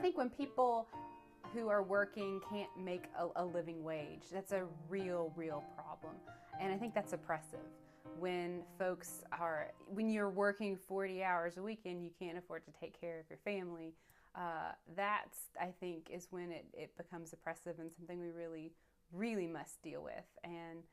think when people who are working can't make a living wage, that's a real problem. And I think that's oppressive. When you're working 40 hours a week and you can't afford to take care of your family, that's, I think, is when it becomes oppressive and something we really must deal with. And,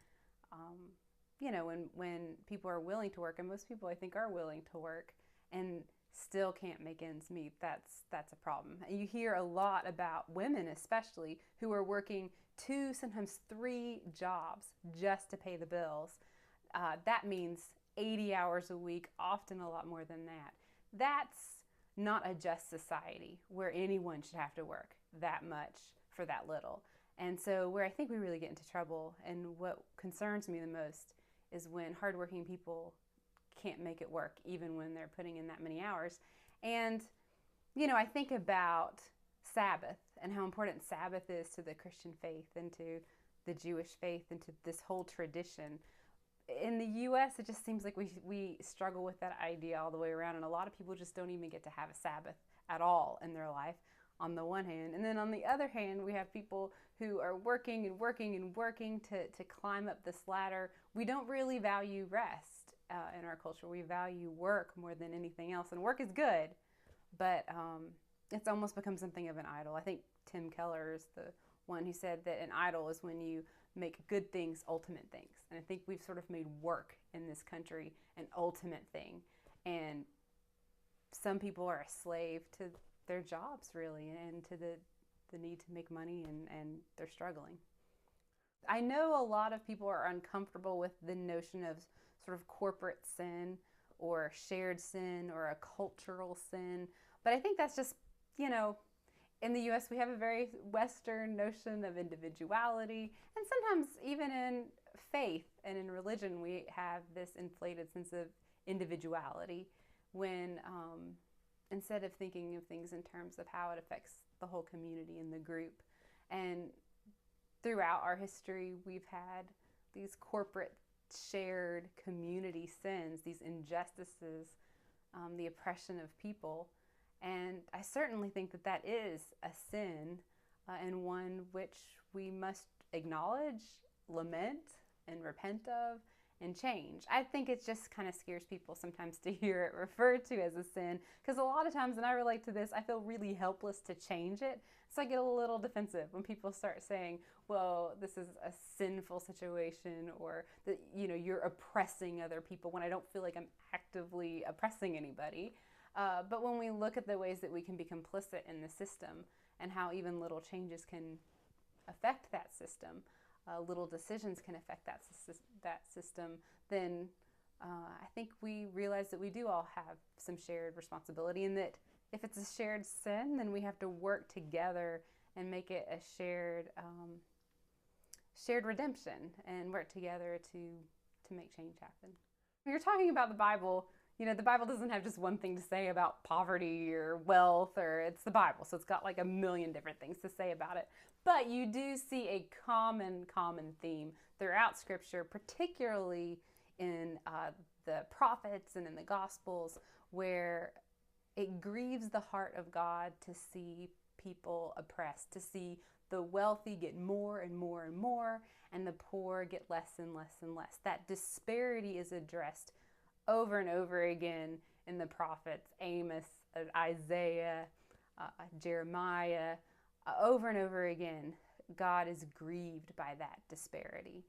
when people are willing to work, and most people I think are willing to work, and still can't make ends meet, that's a problem. And you hear a lot about women especially who are working 2, sometimes 3 jobs just to pay the bills. That means 80 hours a week, often a lot more than that. That's not a just society where anyone should have to work that much for that little. And so where I think we really get into trouble, and what concerns me the most, is when hardworking people can't make it work even when they're putting in that many hours. And, I think about Sabbath and how important Sabbath is to the Christian faith and to the Jewish faith and to this whole tradition. In the U.S., it just seems like we struggle with that idea all the way around, and a lot of people just don't even get to have a Sabbath at all in their life, on the one hand. And then on the other hand, we have people who are working to climb up this ladder. We don't really value rest in our culture. We value work more than anything else, and work is good, but it's almost become something of an idol. I think Tim Keller is the one who said that an idol is when you make good things ultimate things. And I think we've sort of made work in this country an ultimate thing. And some people are a slave to their jobs, really, and to the need to make money, and they're struggling. I know a lot of people are uncomfortable with the notion of sort of corporate sin or shared sin or a cultural sin, but I think that's just, in the U.S. we have a very Western notion of individuality, and sometimes even in faith and in religion we have this inflated sense of individuality when instead of thinking of things in terms of how it affects the whole community and the group. And throughout our history, we've had these corporate shared community sins, these injustices, the oppression of people. And I certainly think that is a sin, and one which we must acknowledge, lament, and repent of, and change. I think it just kind of scares people sometimes to hear it referred to as a sin, because a lot of times, and I relate to this, I feel really helpless to change it. So I get a little defensive when people start saying, well, this is a sinful situation, or that you're oppressing other people, when I don't feel like I'm actively oppressing anybody. But when we look at the ways that we can be complicit in the system and how even little changes can affect that system, little decisions can affect that system, then I think we realize that we do all have some shared responsibility, and that if it's a shared sin, then we have to work together and make it a shared redemption, and work together to make change happen. When you're talking about the Bible, the Bible doesn't have just one thing to say about poverty or wealth, or it's the Bible, so it's got like a million different things to say about it. But you do see a common theme throughout Scripture, particularly in the prophets and in the Gospels, where it grieves the heart of God to see people oppressed, to see the wealthy get more and more, and the poor get less and less. That disparity is addressed over and over again in the prophets, Amos, Isaiah, Jeremiah. Over and over again, God is grieved by that disparity.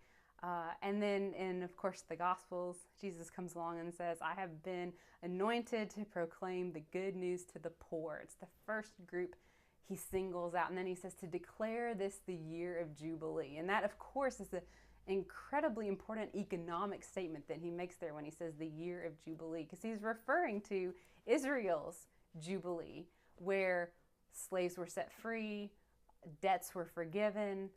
And then in, of course, the Gospels, Jesus comes along and says, I have been anointed to proclaim the good news to the poor. It's the first group he singles out. And then he says to declare this the year of Jubilee. And that, of course, is an incredibly important economic statement that he makes there when he says the year of Jubilee, because he's referring to Israel's Jubilee, where slaves were set free, debts were forgiven,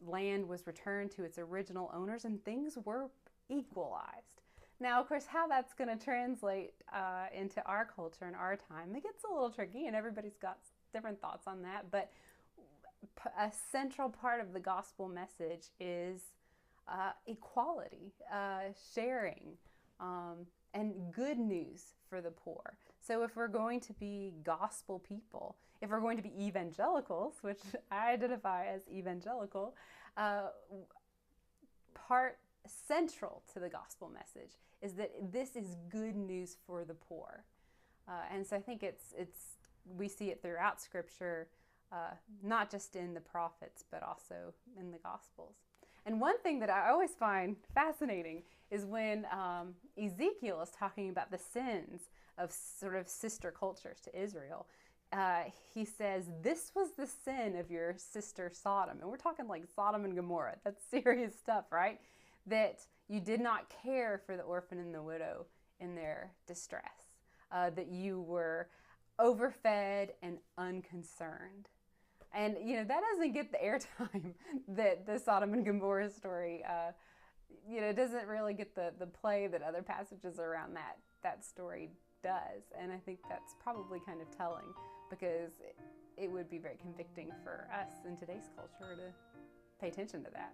land was returned to its original owners, and things were equalized. Now, of course, how that's going to translate into our culture and our time, it gets a little tricky, and everybody's got different thoughts on that, but a central part of the gospel message is equality, sharing, and good news for the poor. So if we're going to be gospel people, if we're going to be evangelicals, which I identify as evangelical, part central to the gospel message is that this is good news for the poor. And so I think we see it throughout Scripture, not just in the prophets, but also in the Gospels. And one thing that I always find fascinating is when Ezekiel is talking about the sins of sort of sister cultures to Israel. He says, this was the sin of your sister Sodom. And we're talking like Sodom and Gomorrah. That's serious stuff, right? That you did not care for the orphan and the widow in their distress. That you were overfed and unconcerned. And, that doesn't get the airtime that the Sodom and Gomorrah story, doesn't really get the play that other passages around that story does. And I think that's probably kind of telling, because it would be very convicting for us in today's culture to pay attention to that.